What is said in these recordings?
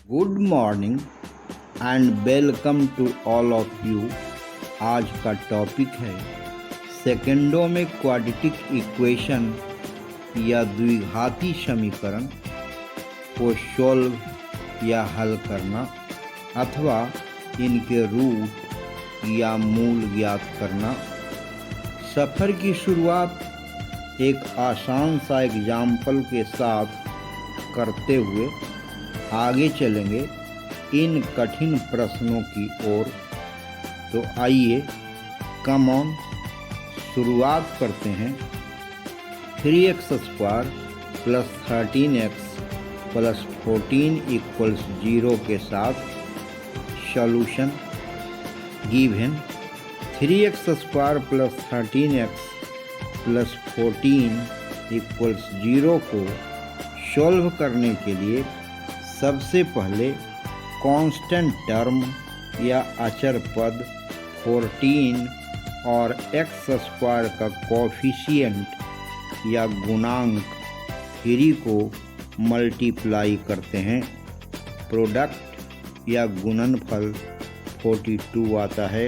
Good morning and welcome to all of you. आज का topic है सेकेंडों में क्वाड्रेटिक इक्वेशन या द्विघाती समीकरण को सॉल्व या हल करना अथवा इनके रूट या मूल ज्ञात करना। सफ़र की शुरुआत एक आसान सा एग्जाम्पल के साथ करते हुए आगे चलेंगे इन कठिन प्रश्नों की ओर। तो आइए कम ऑन शुरुआत करते हैं। 3x² + 13x + 14 = 0 के साथ सॉल्यूशन गिवन 3x² + 13x + 14 = 0 को सॉल्व करने के लिए सबसे पहले कांस्टेंट टर्म या अचर पद 14 और x² का कोफिशिएंट या गुणांक 3 को मल्टीप्लाई करते हैं। प्रोडक्ट या गुणनफल 42 आता है।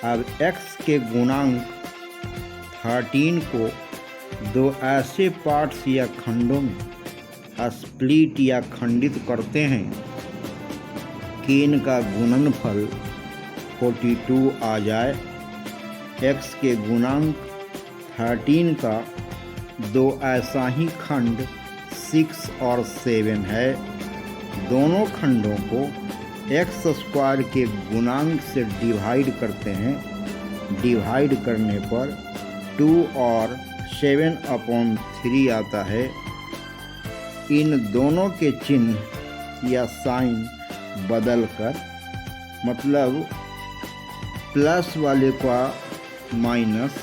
अब x के गुणांक 13 को दो ऐसे पार्ट्स या खंडों में स्प्लिट या खंडित करते हैं कि इनका गुणनफल 42 आ जाए। x के गुणांक 13 का दो ऐसा ही खंड 6 और 7 है। दोनों खंडों को x² के गुणांक से डिवाइड करते हैं। डिवाइड करने पर 2 और 7/3 आता है। इन दोनों के चिन्ह या साइन बदलकर, मतलब प्लस वाले का माइनस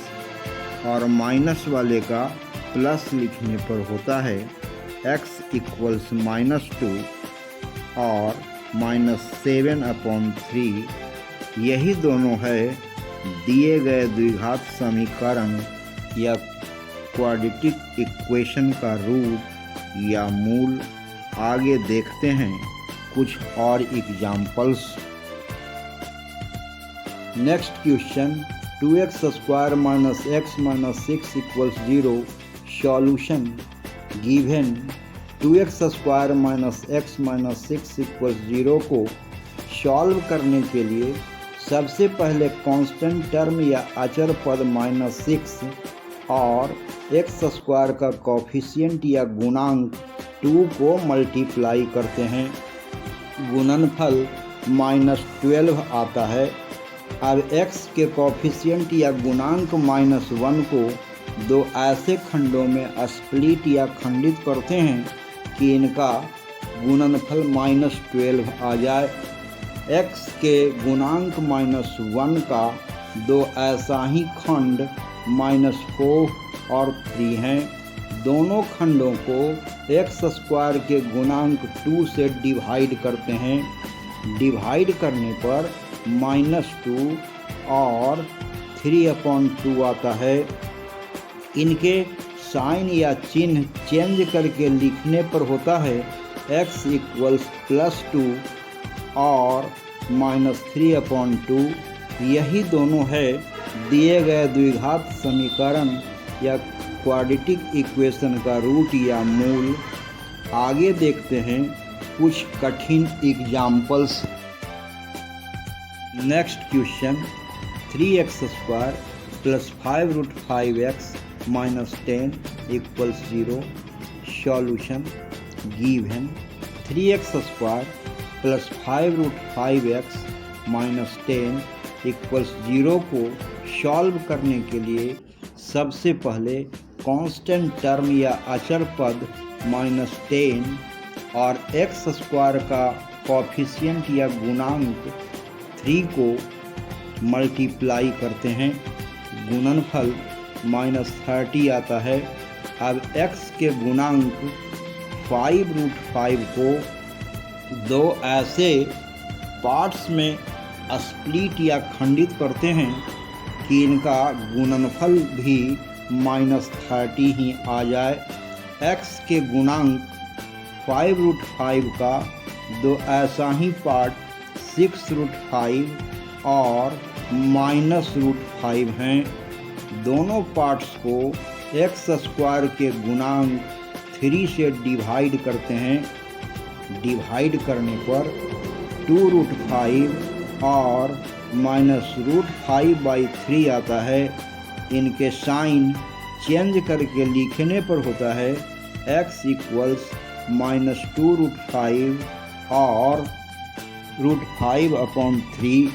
और माइनस वाले का प्लस लिखने पर होता है x = -2 और -7/3। यही दोनों है दिए गए द्विघात समीकरण या क्वाड्रेटिक इक्वेशन का रूट या मूल। आगे देखते हैं कुछ और examples. Next question 2x² - x - 6 = 0 solution given 2x² - x - 6 = 0 को सॉल्व करने के लिए सबसे पहले कांस्टेंट टर्म या अचर पद -6 और x² का कोफिशिएंट या गुणांक 2 को मल्टीप्लाई करते हैं। गुणनफल -12 आता है। अब x के कोफिशिएंट या गुणांक -1 को दो ऐसे खंडों में स्प्लिट या खंडित करते हैं कि इनका गुणनफल -12 आ जाए। x के गुणांक -1 का दो ऐसा ही खंड -4 और 3 हैं। दोनों खंडों को x² के गुणांक 2 से डिवाइड करते हैं। डिवाइड करने पर -2 और 3/2 आता है। इनके साइन या चिन्ह चेंज करके लिखने पर होता है x = +2 और -3/2। यही दोनों है दिए गए द्विघात समीकरण या क्वाड्रेटिक इक्वेशन का रूट या मूल। आगे देखते हैं कुछ कठिन examples. Next question 3x² + 5√5x - 10 = 0 solution given 3x² + 5√5x - 10 = 0 को सॉल्व करने के लिए सबसे पहले कांस्टेंट टर्म या अचर पद -10 और x² का कोफिशिएंट या गुणांक 3 को मल्टीप्लाई करते हैं। गुणनफल -30 आता है। अब x के गुणांक 5√5 को दो ऐसे पार्ट्स में स्प्लिट या खंडित करते हैं कि इनका गुणनफल भी -30 ही आ जाए। x के गुणांक 5√5 का दो ऐसा ही पार्ट 6√5 और -√5 हैं। दोनों पार्ट्स को x² के गुणांक 3 से डिवाइड करते हैं। डिवाइड करने पर 2√5 और -√5/3 आता है। इनके साइन चेंज करके लिखने पर होता है x = -2√5 और √5/3।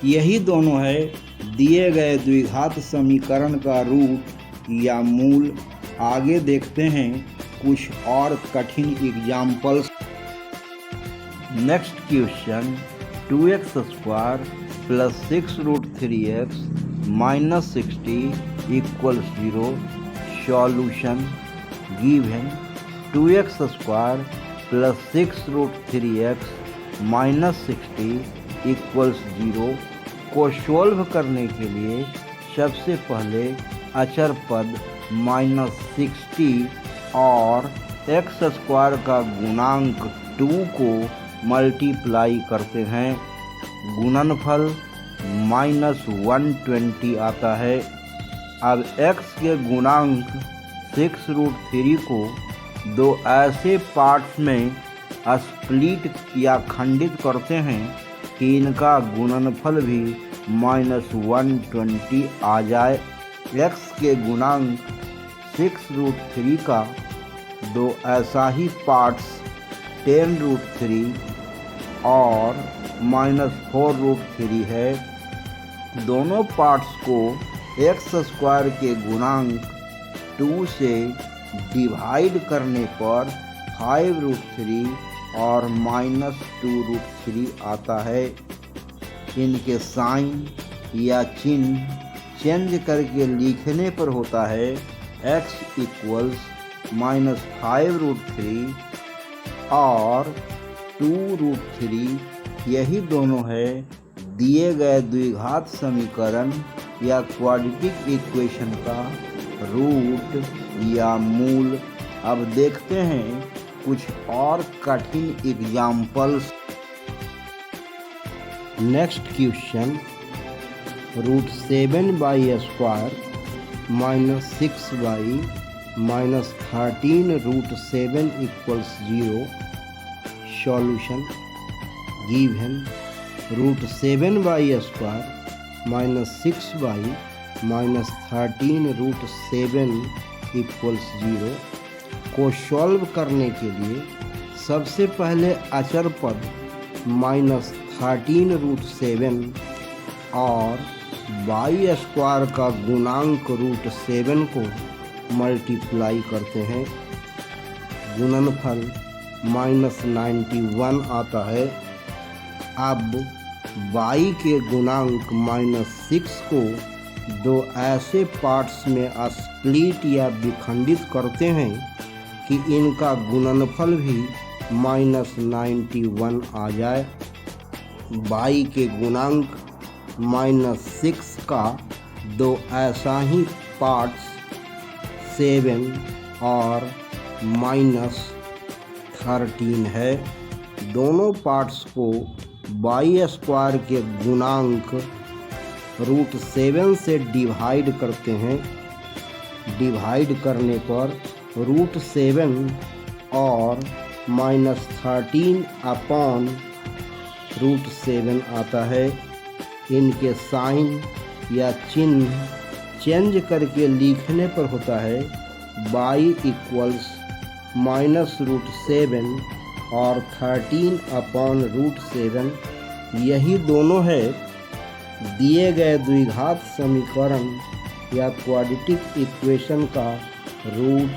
यही दोनों है दिए गए द्विघात समीकरण का रूट या मूल। आगे देखते हैं कुछ और कठिन examples. Next question 2x² + 6√3x - 60 = 0। Solution given 2x² + 6√3x - 60 = 0 को सॉल्व करने के लिए सबसे पहले अचर पद -60 और x² का गुणांक 2 को मल्टीप्लाई करते हैं। गुणनफल -120 आता है। अब x के गुणांक 6√3 को दो ऐसे पार्ट्स में स्प्लिट या खंडित करते हैं कि इनका गुणनफल भी -120 आ जाए। x के गुणांक 6√3 का दो ऐसा ही पार्ट्स 10√3 और -4√3 है। दोनों पार्ट्स को x² के गुणांक 2 से डिवाइड करने पर 5√3 और -2√3 आता है। इनके साइन या चिन्ह चेंज करके लिखने पर होता है x = -5√3 और 2√3। यही दोनों है दिए गए द्विघात समीकरण या क्वाड्रेटिक इक्वेशन का रूट या मूल। अब देखते हैं कुछ और कठिन examples. Next question √7/² - 6/-13 √7 = 0। Solution given √7/² - 6/-13 √7 = 0 को सॉल्व करने के लिए सबसे पहले अचर पद -13√7 और y² का गुणांक √7 को मल्टीप्लाई करते हैं। गुणनफल -91 आता है। अब y के गुणांक -6 को दो ऐसे पार्ट्स में स्प्लिट या विखंडित करते हैं कि इनका गुणनफल भी -91 आ जाए। y के गुणांक -6 का दो ऐसा ही पार्ट्स 7 और -13 है। दोनों पार्ट्स को y² के गुणांक √7 से डिवाइड करते हैं। डिवाइड करने पर √7 और -13/√7 आता है। इनके साइन या चिन्ह चेंज करके लिखने पर होता है y = -√7 और 13/√7। यही दोनों है दिए गए द्विघात समीकरण या क्वाड्रेटिक इक्वेशन का रूट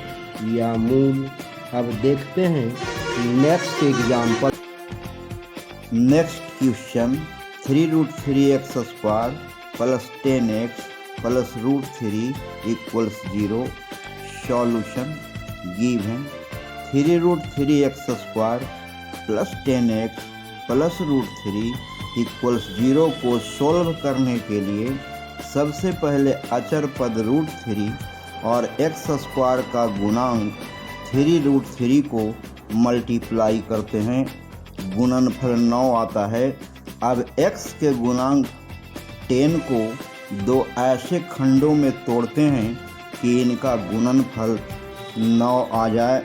या मूल। अब देखते हैं next example. Next question 3√3x² + 10x + √3 = 0। Solution given 3√3x² + 10x + √3 = 0 को सॉल्व करने के लिए सबसे पहले अचर पद √3 और x² का गुणांक 3√3 को मल्टीप्लाई करते हैं। गुणनफल 9 आता है। अब x के गुणांक 10 को दो ऐसे खंडों में तोड़ते हैं कि इनका गुणनफल 9 आ जाए।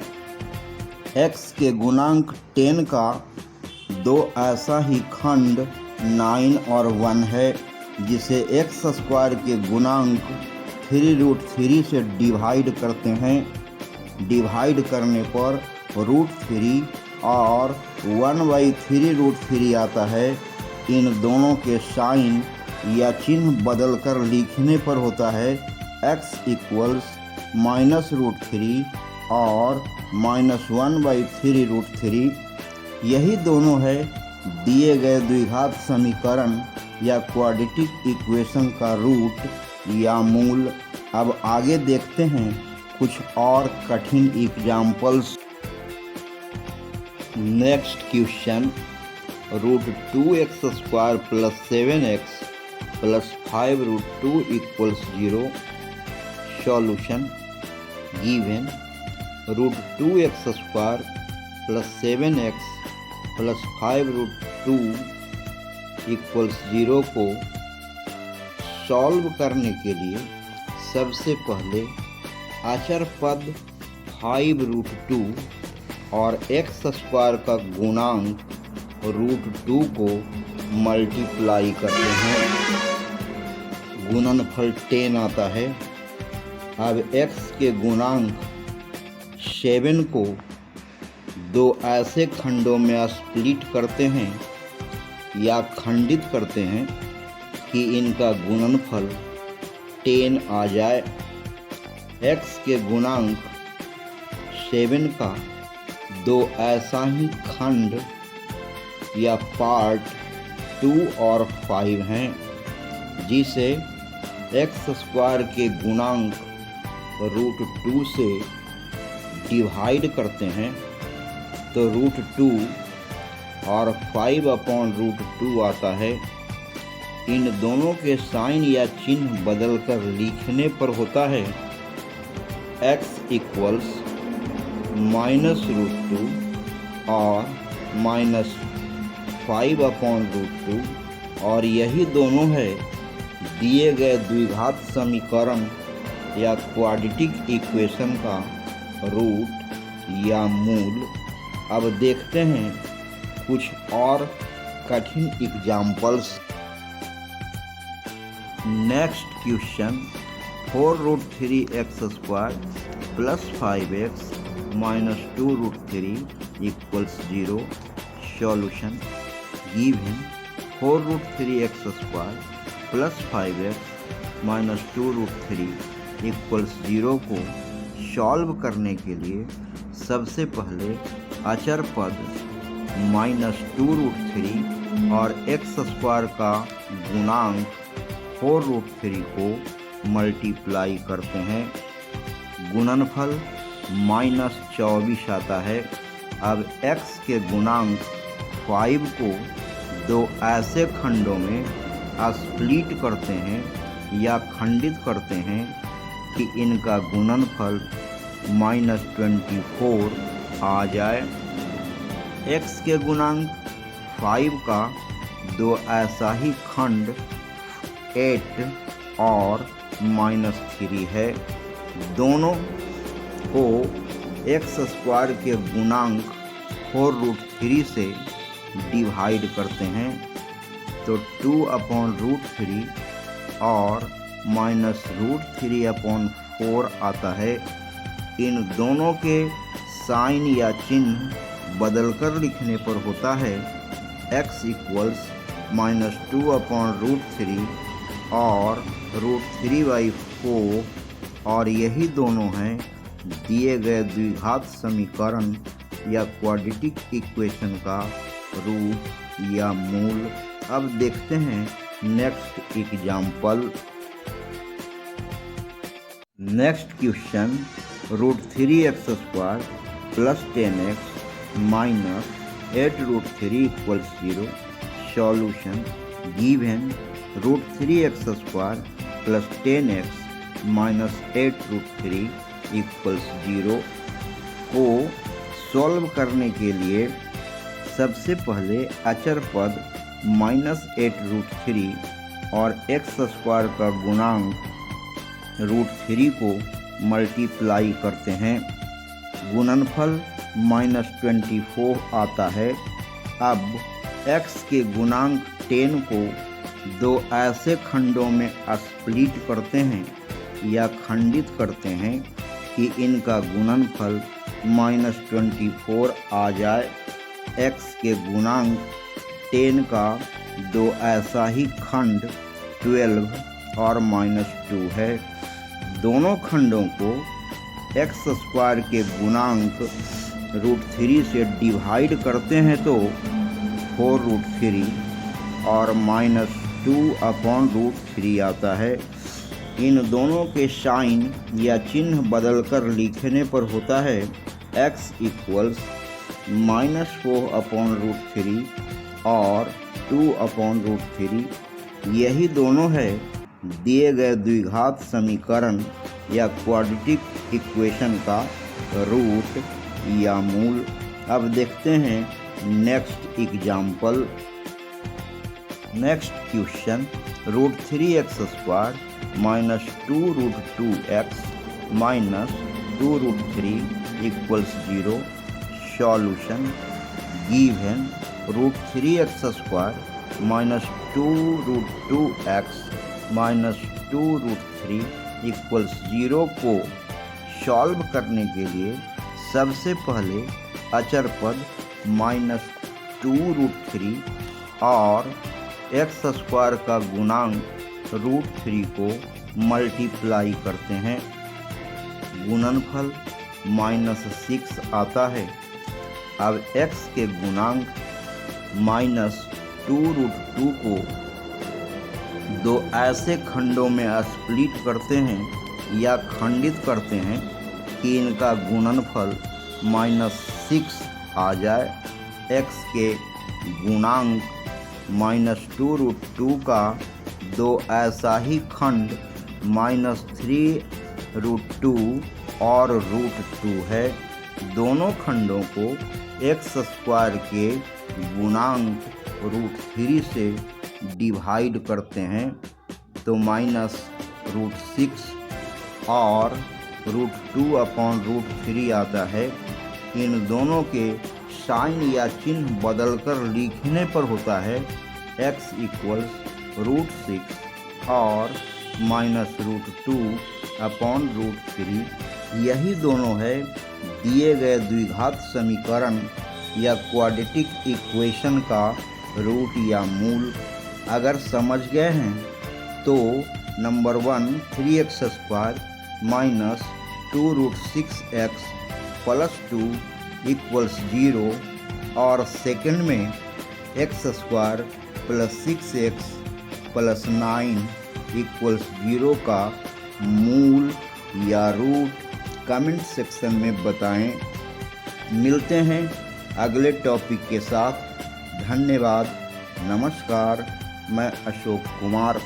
x के गुणांक 10 का दो ऐसा ही खंड 9 और 1 है, जिसे x स्क्वायर के गुणांक 3√3 से डिवाइड करते हैं। डिवाइड करने पर √3 और 1/3√3 आता है। इन दोनों के साइन या चिन्ह बदल कर लिखने पर होता है x इक्वल्स -√3 और -1/3√3। यही दोनों है दिए गए द्विघात समीकरण या क्वाड्रेटिक इक्वेशन का रूट या मूल। अब आगे देखते हैं कुछ और कठिन examples. Next question, √2x² + 7x + 5√2 = 0। Solution given √2x² + 7x + 5√2 = 0 को सॉल्व करने के लिए सबसे पहले अचर पद 5√2 और x² का गुणांक √2 को मल्टीप्लाई करते हैं। गुणनफल 10 आता है। अब x के गुणांक 7 को दो ऐसे खंडों में स्प्लिट करते हैं या खंडित करते हैं कि इनका गुणनफल 10 आ जाए। x के गुणांक 7 का दो ऐसा ही खंड या पार्ट 2 और 5 हैं, जिसे x² के गुणांक √2 से डिवाइड करते हैं तो √2 और 5/√2 आता है। इन दोनों के साइन या चिन्ह बदलकर लिखने पर होता है x इक्वल्स -√2 और -5/√2, और यही दोनों है दिए गए द्विघात समीकरण या क्वाड्रेटिक इक्वेशन का रूट या मूल। अब देखते हैं कुछ और कठिन examples. Next question, 4√3x² + 5x - 2√3 = 0। Solution given 4√3x² + 5x - 2√3 = 0 को सॉल्व करने के लिए सबसे पहले अचर पद -2√3 और x² का गुणांक 4√3 को मल्टीप्लाई करते हैं। गुणनफल -24 आता है। अब x के गुणांक 5 को दो ऐसे खंडों में स्प्लिट करते हैं या खंडित करते हैं कि इनका गुणनफल -24 आ जाए। x के गुणांक 5 का दो ऐसा ही खंड 8 और -3 है। दोनों को x² के गुणांक 4√3 से डिवाइड करते हैं तो 2/√3 और -√3/4 आता है। इन दोनों के साइन या चिन्ह बदलकर लिखने पर होता है x इक्वल्स -2/√3 और √3/4, और यही दोनों हैं दिए गए द्विघात समीकरण या क्वाड्रेटिक इक्वेशन का रूट या मूल। अब देखते हैं next example. Next question, √3x² + 10x - 8√3 = 0। Solution given √3x² + 10x - 8√3 = 0 को सॉल्व करने के लिए सबसे पहले अचर पद -8√3 और x² का गुणांक √3 को मल्टीप्लाई करते हैं। गुणनफल -24 आता है। अब x के गुणांक 10 को दो ऐसे खंडों में स्प्लिट करते हैं या खंडित करते हैं कि इनका गुणनफल -24 आ जाए। x के गुणांक 10 का दो ऐसा ही खंड 12 और -2 है। दोनों खंडों को x² के गुणांक √3 से डिवाइड करते हैं तो 4√3 और -2/√3 आता है। इन दोनों के साइन या चिन्ह बदलकर लिखने पर होता है x = -4/√3 और 2/√3। यही दोनों है दिए गए द्विघात समीकरण या क्वाड्रेटिक इक्वेशन का रूट या मूल। अब देखते हैं next example. Next question, √3x² -2√2x -2√3 = 0। Solution given √3x² -2√2x -2√3 = 0 को सॉल्व करने के लिए सबसे पहले अचर पद -2√3 और x² का गुणांक √3 को मल्टीप्लाई करते हैं। गुणनफल -6 आता है। अब x के गुणांक -2√2 को दो ऐसे खंडों में स्प्लिट करते हैं या खंडित करते हैं कि इनका गुणनफल -6 आ जाए। x के गुणांक -2√2 का दो ऐसा ही खंड -3√2 और √2 है। दोनों खंडों को x² के गुणांक √3 से डिवाइड करते हैं तो -√6 और √2/√3 आता है। इन दोनों के साइन या चिन्ह बदलकर लिखने पर होता है x = √6 और -√2/√3। यही दोनों है दिए गए द्विघात समीकरण या क्वाड्रेटिक इक्वेशन का रूट या मूल। अगर समझ गए हैं तो नंबर 1 3x² -2√6x + 2 = 0 और सेकंड में x² + 6x + 9 = 0 का मूल या रूट कमेंट सेक्शन में बताएं। मिलते हैं अगले टॉपिक के साथ। धन्यवाद। नमस्कार। मैं अशोक कुमार।